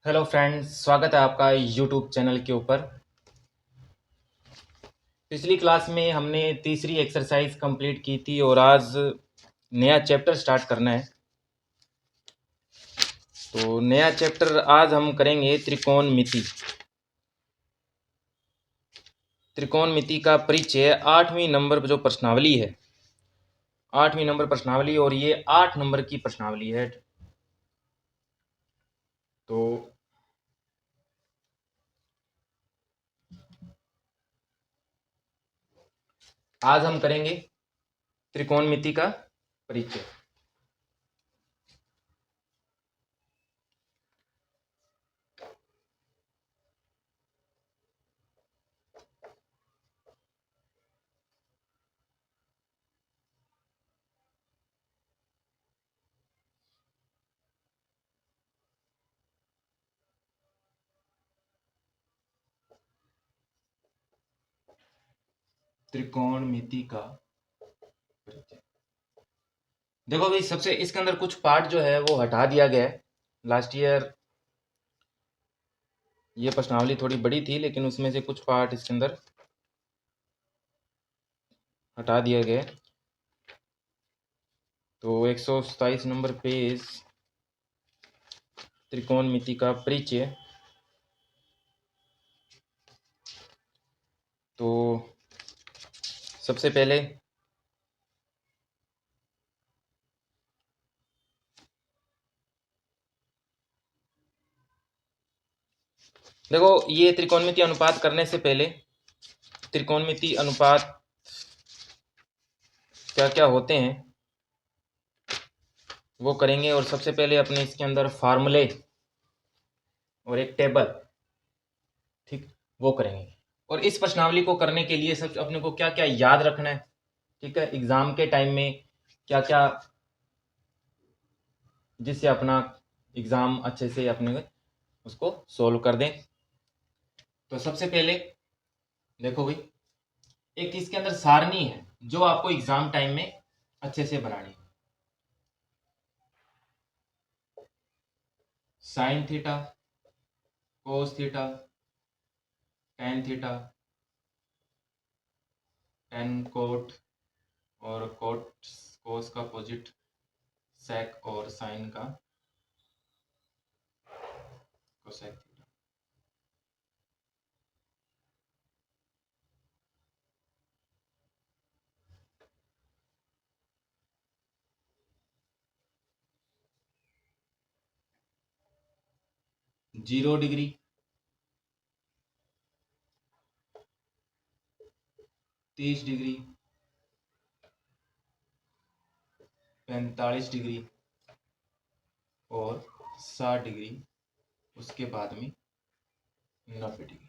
Hello friends, स्वागत है आपका यूट्यूब चैनल के ऊपर। पिछली क्लास में हमने तीसरी एक्सरसाइज कंप्लीट की थी और आज नया चैप्टर स्टार्ट करना है। तो नया चैप्टर आज हम करेंगे त्रिकोणमिति। त्रिकोणमिति का परिचय 8वीं नंबर जो प्रश्नावली है, 8वीं नंबर प्रश्नावली, और ये 8 नंबर की प्रश्नावली है। तो आज हम करेंगे त्रिकोणमिति का परिचय। त्रिकोणमिति का परिचय। देखो भाई, सबसे इसके अंदर कुछ पार्ट जो है वो हटा दिया गया है। लास्ट ईयर ये प्रश्नावली थोड़ी बड़ी थी, लेकिन उसमें से कुछ पार्ट इसके अंदर हटा दिया गया है। तो 127 नंबर पेज, त्रिकोणमिति का परिचय। तो सबसे पहले देखो, ये त्रिकोणमिति अनुपात करने से पहले त्रिकोणमिति अनुपात क्या क्या होते हैं वो करेंगे। और सबसे पहले अपने इसके अंदर फार्मूले और एक टेबल, ठीक, वो करेंगे। और इस प्रश्नावली को करने के लिए सब अपने को क्या क्या याद रखना है, ठीक है, एग्जाम के टाइम में क्या क्या, जिससे अपना एग्जाम अच्छे से अपने उसको सोल्व कर दें। तो सबसे पहले देखो भाई, एक इसके अंदर सारणी है जो आपको एग्जाम टाइम में अच्छे से बनानी है। Sine theta, cos theta, tan theta, ten coat, और कोट कोस का अपोजिट सेक, और साइन का cosec theta. Zero degree, 30 degree, 45 degree और 60 डिग्री, उसके बाद में 90 डिग्री।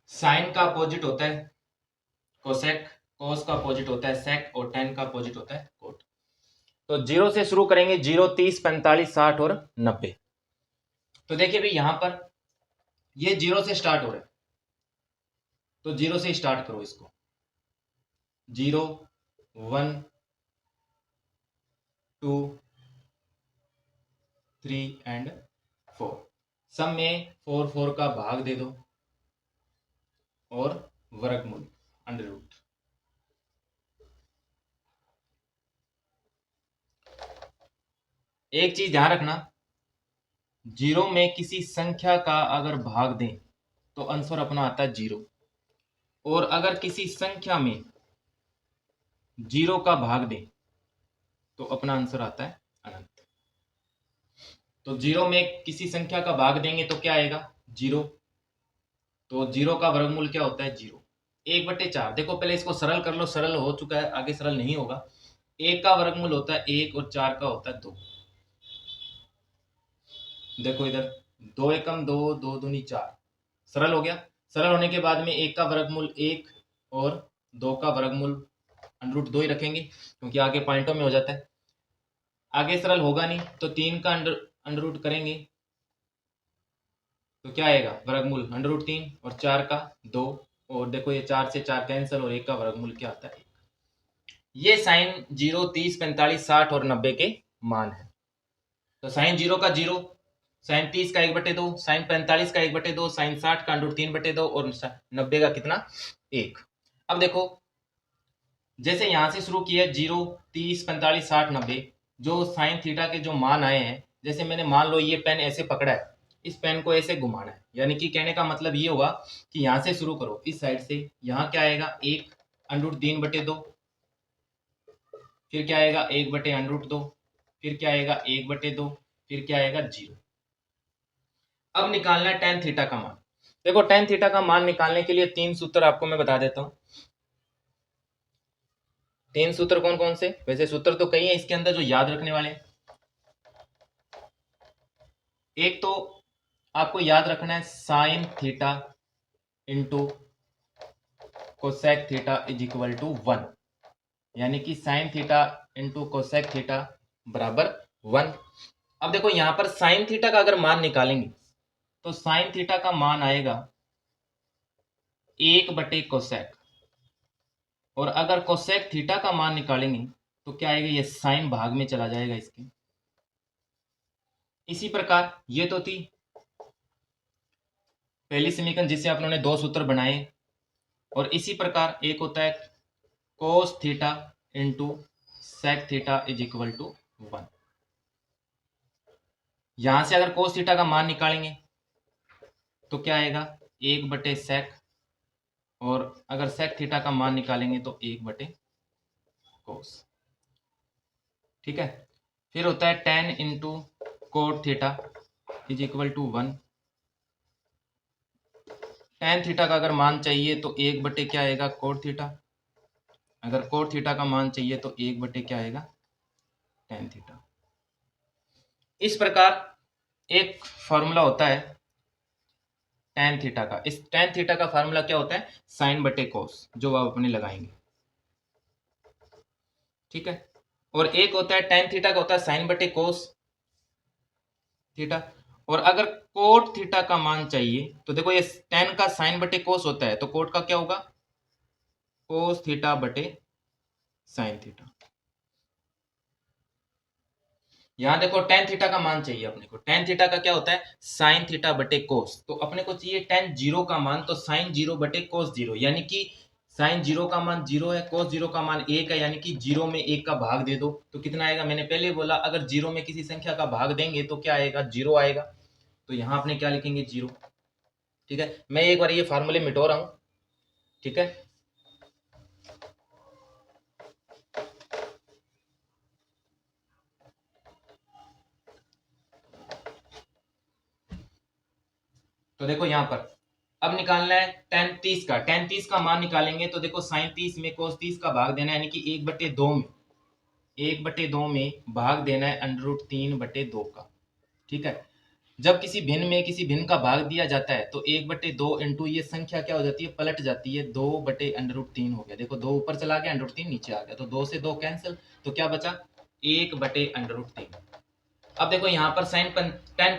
साइन का अपोजिट होता है कोसेक, कोस का अपोजिट होता है सेक, और टेन का अपोजिट होता है कोट। तो जीरो से शुरू करेंगे, 0, 30, 45, 60 और 90। तो देखिए भाई, यहां पर ये 0 से स्टार्ट हो रहा है, तो 0 से स्टार्ट करो इसको। 0, 1, 2, 3 एंड 4। सब में 4 4 का भाग दे दो और वर्गमूल अंडर रूट। एक चीज ध्यान रखना, 0 में किसी संख्या का अगर भाग दें तो आंसर अपना आता है 0, और अगर किसी संख्या में 0 का भाग दें तो अपना आंसर आता है अनंत। तो 0 में किसी संख्या का भाग देंगे तो क्या आएगा? 0। तो 0 का वर्गमूल क्या होता है? 0। 1/4। देखो पहले इसको सरल कर लो, सरल हो चुका है, आगे सरल नहीं होगा। 1 का वर्गमूल होता है 1 और 4 का होता है 2। देखो इधर, 2 एकम 2, 2 दूनी 4, सरल हो गया। सरल होने के बाद में 1 का वर्गमूल 1 और 2 का वर्गमूल अंडर रूट 2 ही रखेंगे, क्योंकि आगे पॉइंटों में हो जाता है। आगे सरल होगा नहीं, तो 3 का अंडर रूट करेंगे तो क्या आएगा, वर्गमूल अंडर रूट 3, और 4 का 2, और देखो ये 4 से 4 कैंसिल, और 1 का वर्गमूल क्या आता है। ये साइन 0, 30, 45, 60 और 90 के मान है। तो साइन 0 का 0, साइन 30 का 1/2, साइन 45 का 1/2, साइन 60 का अंडर रूट 3/2, और 90 का कितना, 1। अब देखो जैसे यहां से शुरू किया 0, 30, 45, 60, 90, जो साइन थीटा के जो मान आए हैं, जैसे मैंने मान लो ये पेन ऐसे पकड़ा है, इस पेन को ऐसे घुमाना है, यानी कि कहने का मतलब ये होगा कि यहां से शुरू करो, इस साइड से, यहाँ क्या आएगा 1 अंडर रूट 3/2, फिर क्या आएगा 1/√2, फिर क्या आएगा 1/2, फिर क्या आएगा 0। अब निकालना है tan थीटा का मान। देखो tan थीटा का मान निकालने के लिए 3 सूत्र आपको मैं बता देता हूँ। 3 सूत्र कौन कौन से, वैसे सूत्र तो कई है इसके अंदर जो याद रखने वाले हैं। एक तो आपको याद रखना है sine theta into cosec theta is equal to 1, यानी कि sine theta into cosec theta बराबर 1। अब देखो यहां पर साइन थीटा का अगर मान निकालेंगे तो साइन थीटा का मान आएगा 1/कोसेक, और अगर कोसेक थीटा का मान निकालेंगे तो क्या आएगा, ये साइन भाग में चला जाएगा इसके। इसी प्रकार ये तो थी पहली समीकरण जिससे आप लोगों ने 2 सूत्र बनाए, और इसी प्रकार एक होता है cos theta into sec theta is equal to 1। यहां से अगर कोस थीटा का मान निकालेंगे तो क्या आएगा 1/सेक, और अगर सेक थीटा का मान निकालेंगे तो 1/कोस। ठीक है, फिर होता है tan into cot theta is equal to 1। tan theta का अगर मान चाहिए तो 1/ क्या आएगा कोट थीटा, अगर कोट थीटा का मान चाहिए तो 1/ क्या आएगा tan थीटा। इस प्रकार एक फॉर्मूला होता है tan थीटा का। इस tan थीटा का फार्मूला क्या होता है, साइन बटे कोस, जो आप अपने लगाएंगे। ठीक है, और एक होता है tan थीटा का होता है साइन बटे कोस थीटा, और अगर कोट थीटा का मान चाहिए तो देखो ये tan का साइन बटे कोस होता है, तो कोट का क्या होगा कोस थीटा बटे साइन थीटा। यहां देखो tan थीटा का मान चाहिए अपने को, tan थीटा का क्या होता है साइन थीटा बटे कोस, तो अपने को चाहिए tan 0 का मान, तो साइन 0 बटे कोस 0, यानी कि साइन 0 का मान 0 है, कोस 0 का मान 1 है, यानी कि 0 में 1 का भाग दे दो तो कितना आएगा। मैंने पहले बोला अगर 0 में किसी संख्या का भाग देंगे तो क्या आएगा 0 आएगा, तो यहाँ अपने क्या लिखेंगे 0। ठीक है, मैं एक बार ये फार्मूले मिटो रहा हूँ। ठीक है, तो देखो यहाँ पर अब निकालना है tan 30 का। tan 30 का मान निकालेंगे तो देखो साइन 30 में कोस 30 का भाग देना है, यानी कि 1/2 में 1/2 में भाग देना है अंडर रूट 3/2 का। ठीक है, जब किसी भिन्न में किसी भिन्न का भाग दिया जाता है तो 1/2 इंटू ये संख्या क्या हो जाती है पलट जाती है, 2/√3 हो गया। देखो 2 ऊपर चला गया, अंडर रूट 3 नीचे आ गया, तो 2 से 2 कैंसिल, तो क्या बचा 1/√3। अब देखो यहाँ पर tan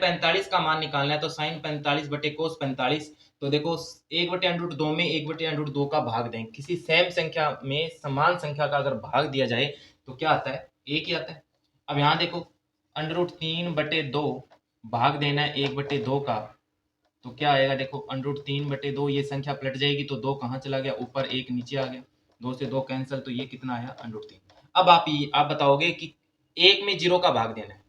45 का मान निकालना है, तो साइन 45/कोस 45, तो देखो 1/√2 में 1/√2 का भाग दें, किसी सेम संख्या में समान संख्या का अगर भाग दिया जाए तो क्या आता है 1 ही आता है। अब यहाँ देखो √3/2 भाग देना है 1/2 का, तो क्या आएगा देखो √3/2, ये संख्या पलट जाएगी तो 2 कहाँ चला गया ऊपर, 1 नीचे आ गया, 2 से 2 कैंसिल, तो ये कितना आया √3। अब आप बताओगे कि 1 में 0 का भाग देना है,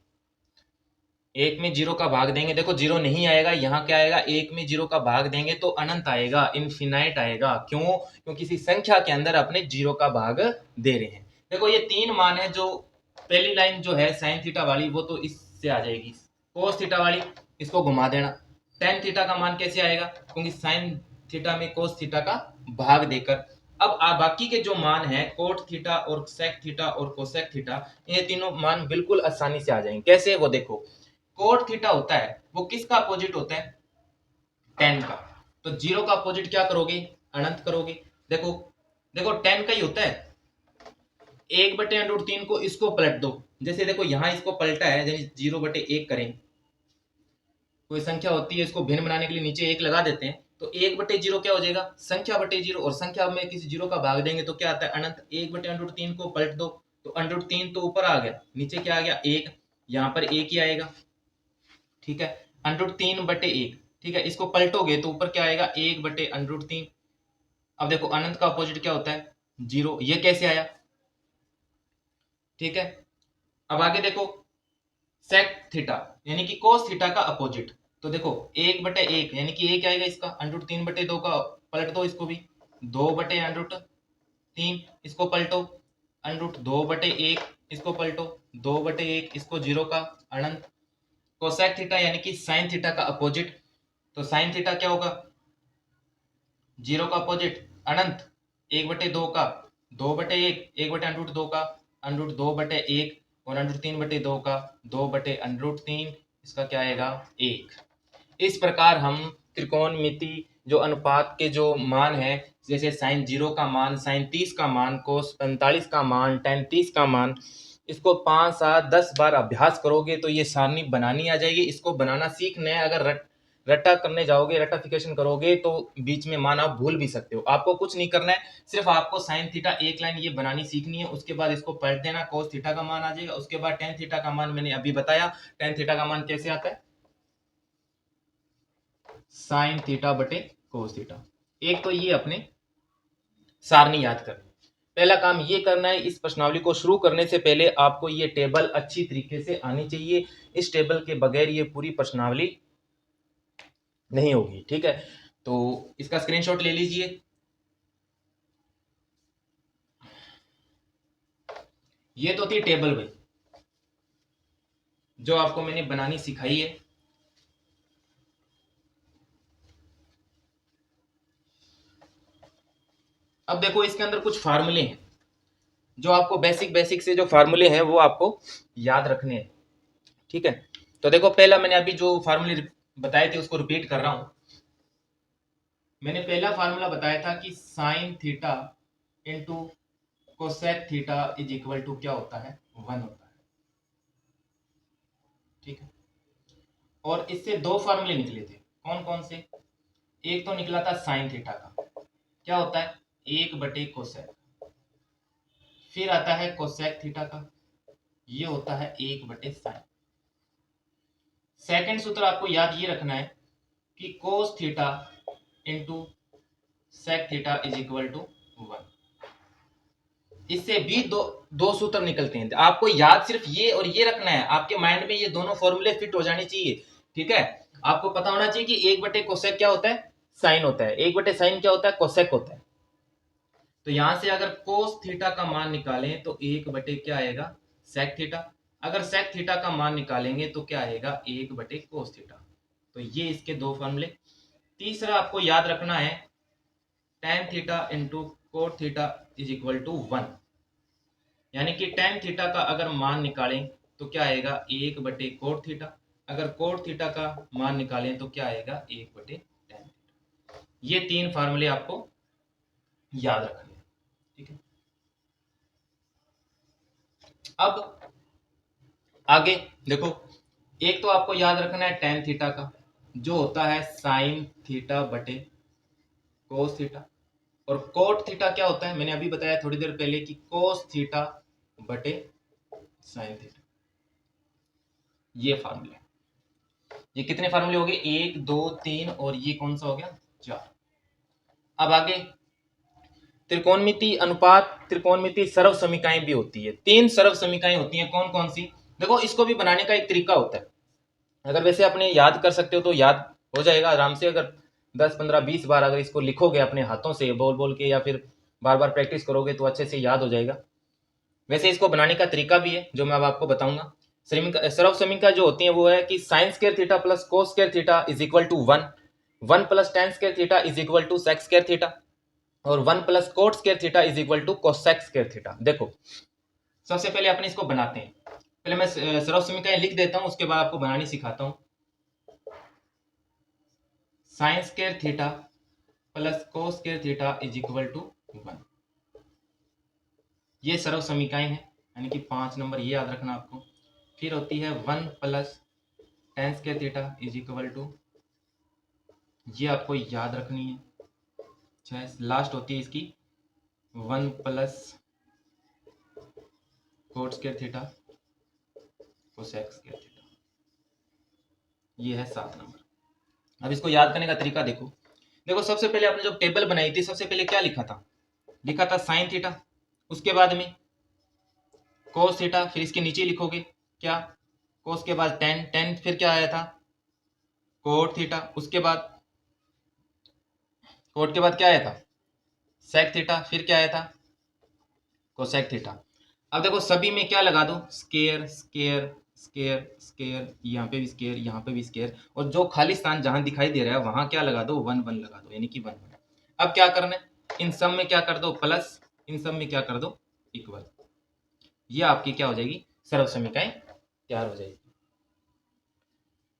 1 में 0 का भाग देंगे, देखो 0 नहीं आएगा, यहाँ क्या आएगा 1 में 0 का भाग देंगे तो अनंत आएगा, इन्फिनाइट आएगा। क्यों, क्योंकि किसी संख्या के अंदर अपने 0 का भाग दे रहे हैं। देखो ये 3 मान है, जो पहली लाइन जो है साइन थीटा वाली वो तो इससे आ जाएगी, कोस थीटा वाली इसको घुमा देना। tan थीटा का मान कैसे आएगा, क्योंकि साइन थीटा में कोस थीटा का भाग देकर। अब बाकी के जो मान है कोट थीटा और सेक थीटा और कोसेक थीटा, ये तीनों मान बिल्कुल आसानी से आ जाएंगे। कैसे, वो देखो कोट थीटा होता है वो किसका अपोजिट होता है tan का, तो 0 का अपोजिट क्या करोगे अनंत करोगे। देखो देखो tan का ही होता है, 1/√3 को इसको पलट दो। जैसे देखो यहाँ इसको पलटा है, यानी 0/1 करें। कोई संख्या होती है, इसको भिन्न बनाने के लिए नीचे 1 लगा देते हैं, तो 1/0 क्या हो जाएगा, संख्या बटे 0, और संख्या में किसी 0 का भाग देंगे तो क्या आता है, अनंत। 1/√3 को पलट दो तो √3 तो ऊपर आ गया, नीचे क्या आ गया, 1। यहाँ पर 1 ही आएगा, ठीक है। √3/1, ठीक है। इसको पलटोगे तो ऊपर क्या आएगा, 1/√3। अब देखो अनंत का अपोजिट क्या होता है, 0। ये कैसे आया, ठीक है। अब आगे देखो, सेक थीटा यानी कि कोस थीटा का अपोजिट। तो देखो 1/1 यानी कि 1 आएगा इसका, √3/2 का पलट दो इसको भी, 2/√3 इसको पलटो, √2/1 इसको पलटो, 2/1 इसको 0 का अनंत। कोसेक थीटा यानी कि साइन थीटा का अपोजिट। तो साइन थीटा क्या होगा, 0 का अपोजिट अनंत, 1/2 का 2/1, 1/√2 का √2/1, और √3/2 का 2/√3, इसका क्या आएगा, 1। इस प्रकार हम त्रिकोणमिति जो अनुपात के जो मान है, जैसे साइन 0 का मान, साइन 30 का मान, कोस 45 का मान, टेन 30 का मान, इसको 5, 7, 10 बार अभ्यास करोगे तो ये सारणी बनानी आ जाएगी। इसको बनाना सीखना है। अगर रट्टा करने जाओगे, रट्टाफिकेशन करोगे तो बीच में मान आप भूल भी सकते हो। आपको कुछ नहीं करना है, सिर्फ आपको साइन थीटा एक लाइन ये बनानी सीखनी है। उसके बाद इसको पलट देना, कोस थीटा का मान आ जाएगा। उसके बाद टेन थीटा का मान मैंने अभी बताया। टेन थीटा का मान कैसे आता है, साइन थीटा बटे कोस थीटा। एक तो ये अपने सारणी याद करनी। पहला काम ये करना है, इस प्रश्नावली को शुरू करने से पहले आपको ये टेबल अच्छी तरीके से आनी चाहिए। इस टेबल के बगैर ये पूरी प्रश्नावली नहीं होगी, ठीक है। तो इसका स्क्रीनशॉट ले लीजिए। ये तो थी टेबल भाई, जो आपको मैंने बनानी सिखाई है। अब देखो इसके अंदर कुछ फार्मूले हैं, जो आपको बेसिक बेसिक से जो फार्मूले हैं वो आपको याद रखने हैं, ठीक है। तो देखो पहला मैंने अभी जो फार्मूले बताए थे उसको रिपीट कर रहा हूं। मैंने पहला फार्मूला बताया था कि sine theta into cosec theta is equal to क्या होता है, 1 होता है, ठीक है। और इससे दो फार्मूले निकले थे, कौन कौन से। एक तो निकला था साइन थीटा का, क्या होता है, 1/कोसेक। फिर आता है कोसेक थीटा का, ये होता है 1/साइन। सेकंड सूत्र आपको याद ये रखना है कि cos theta into sec theta is equal to 1। इससे भी दो सूत्र निकलते हैं। आपको याद सिर्फ ये और ये रखना है, आपके माइंड में ये दोनों फॉर्मूले फिट हो जाने चाहिए, ठीक है। आपको पता होना चाहिए कि 1/कोसेक क्या होता है, साइन होता है। 1/साइन क्या होता है, कोसेक होता है। तो यहां से अगर कोस थीटा का मान निकालें तो 1/ क्या आएगा, सेक थीटा। अगर सेक थीटा का मान निकालेंगे तो क्या आएगा, 1/कोस थीटा। तो ये इसके दो फॉर्मूले। तीसरा आपको याद रखना है, tan theta into cot theta is equal to 1। यानी कि tan थीटा का अगर मान निकालें तो क्या आएगा, 1/कोट थीटा। अगर कोट थीटा का मान निकालें तो क्या आएगा, 1/tan थीटा। ये तीन फार्मूले आपको याद रखने हैं, ठीक है। अब आगे देखो, एक तो आपको याद रखना है tan थीटा का, जो होता है साइन थीटा बटे कोस थीटा। और कोट थीटा क्या होता है, मैंने अभी बताया थोड़ी देर पहले कि कोस थीटा बटे साइन थीटा। ये फार्मूले, ये कितने फार्मूले हो गए, 1 2 3, और ये कौन सा हो गया, 4। अब आगे त्रिकोणमिति अनुपात, त्रिकोणमिति सरव समीकरण भी होती है। 3 सरव समीकरण होती हैं, कौन कौन सी। देखो इसको भी बनाने का एक तरीका होता है। अगर वैसे अपने याद कर सकते हो तो याद हो जाएगा आराम से। अगर 10 15 20 बार अगर इसको लिखोगे अपने हाथों से बोल बोल के, या फिर बार बार प्रैक्टिस करोगे तो अच्छे से याद हो जाएगा। वैसे इसको बनाने का तरीका भी है जो मैं अब आपको बताऊंगा। सरव समीकरण जो होती है वो है कि sine square theta plus cos square theta is equal to 1, 1 plus tan square theta is equal to sec square theta, और 1 plus cot square theta is equal to cosec square theta. देखो सबसे पहले अपने इसको बनाते हैं। पहले मैं सरव समीकरण लिख देता हूं, उसके बाद आपको बनानी सिखाता हूं। Sine square theta plus cos square theta is equal to 1। ये सर्व समीकरण है, यानी कि 5 नंबर, ये याद रखना आपको। फिर होती है 1 plus tan square theta is equal to, ये आपको याद रखनी है। लास्ट होती है इसकी 1 plus cot square theta cosec square theta, ये है 7 नंबर। अब इसको याद करने का तरीका देखो। देखो सबसे पहले आपने जब टेबल बनाई थी, सबसे पहले क्या लिखा था? लिखा था साइन थीटा, उसके बाद में कोस थीटा, फिर इसके नीचे लिखोगे क्या? कोस के बाद टेन, टेन फिर क्या आया था? कोट थीटा, उसके बाद कोट के बाद क्या आया था? सेक थीटा, फिर क्या आया था? Cosec theta. अब देखो सभी में क्या लगा दो? स्केयर स्केयर स्केयर स्केयर, यहाँ पे भी स्केयर, यहाँ पे भी स्केयर, और जो खाली स्थान जहां दिखाई दे रहा है वहां क्या लगा दो? 1 1 लगा दो, यानी कि 1 1। अब क्या करना है? इन सब में क्या कर दो? प्लस, इन सब में क्या कर दो? इक्वल। ये आपकी क्या हो जाएगी? सर्व समीकरण तैयार हो जाएगी।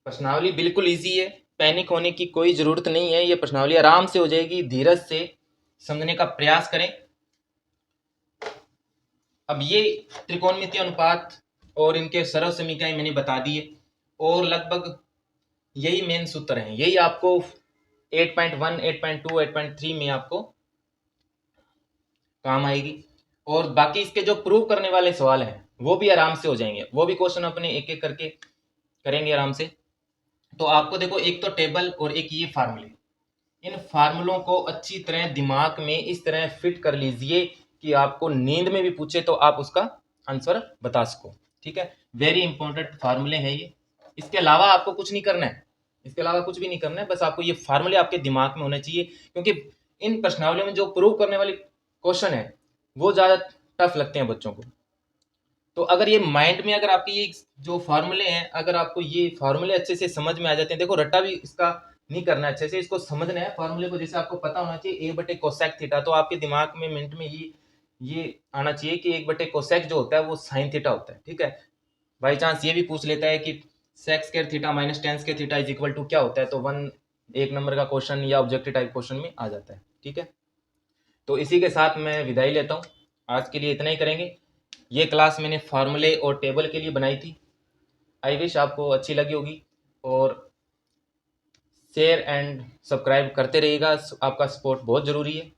प्रश्नावली बिल्कुल इजी है, पैनिक होने की कोई जरूरत नहीं है। ये प्रश्नावली आराम से हो जाएगी, धीरज से समझने का प्रयास करें। अब ये त्रिकोणमितीय अनुपात और इनके सर्व समीकरण मैंने बता दिए, और लगभग यही मेन सूत्र हैं। यही आपको 8.1, 8.2, 8.3 में आपको काम आएगी। और बाकी इसके जो प्रूव करने वाले सवाल हैं वो भी आराम से हो जाएंगे, वो भी क्वेश्चन अपने एक एक करके करेंगे आराम से। तो आपको देखो, एक तो टेबल और एक ये फार्मूले, इन फार्मूलों को अच्छी तरह दिमाग में इस तरह फिट कर लीजिए कि आपको नींद में भी पूछे तो आप उसका आंसर बता सको। ठीक है, वेरी इंपॉर्टेंट फार्मूले हैं ये। इसके अलावा आपको कुछ नहीं करना है, इसके अलावा कुछ भी नहीं करना है, बस आपको ये फार्मूले आपके दिमाग में होने चाहिए, क्योंकि इन प्रश्नावलियों में जो प्रूव करने वाली क्वेश्चन है वो ज़्यादा टफ लगते हैं बच्चों को। तो अगर ये माइंड में, अगर आपके ये जो फार्मूले हैं, अगर आपको ये फार्मूले अच्छे से समझ में आ जाते हैं, देखो रट्टा भी इसका नहीं करना, अच्छे से इसको समझना है फार्मूले को। जैसे आपको पता होना चाहिए a बटे कोसेक थीटा, तो आपके दिमाग में मिनट में ये आना चाहिए कि 1 बटे कोसेक जो होता है वो साइन थीटा होता है। ठीक है, बाई चांस ये भी पूछ लेता है कि sec square theta minus tan square theta is equal to क्या होता है, तो 1 नंबर का क्वेश्चन या ऑब्जेक्टिव टाइप क्वेश्चन में आ जाता है। ठीक है, तो इसी के साथ मैं विदाई लेता हूँ, आज के लिए इतना ही करेंगे। ये क्लास मैंने फार्मूले और टेबल के लिए बनाई थी, आई विश आपको अच्छी लगी होगी, और शेयर एंड सब्सक्राइब करते रहिएगा, आपका सपोर्ट बहुत ज़रूरी है।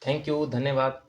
थैंक यू, धन्यवाद।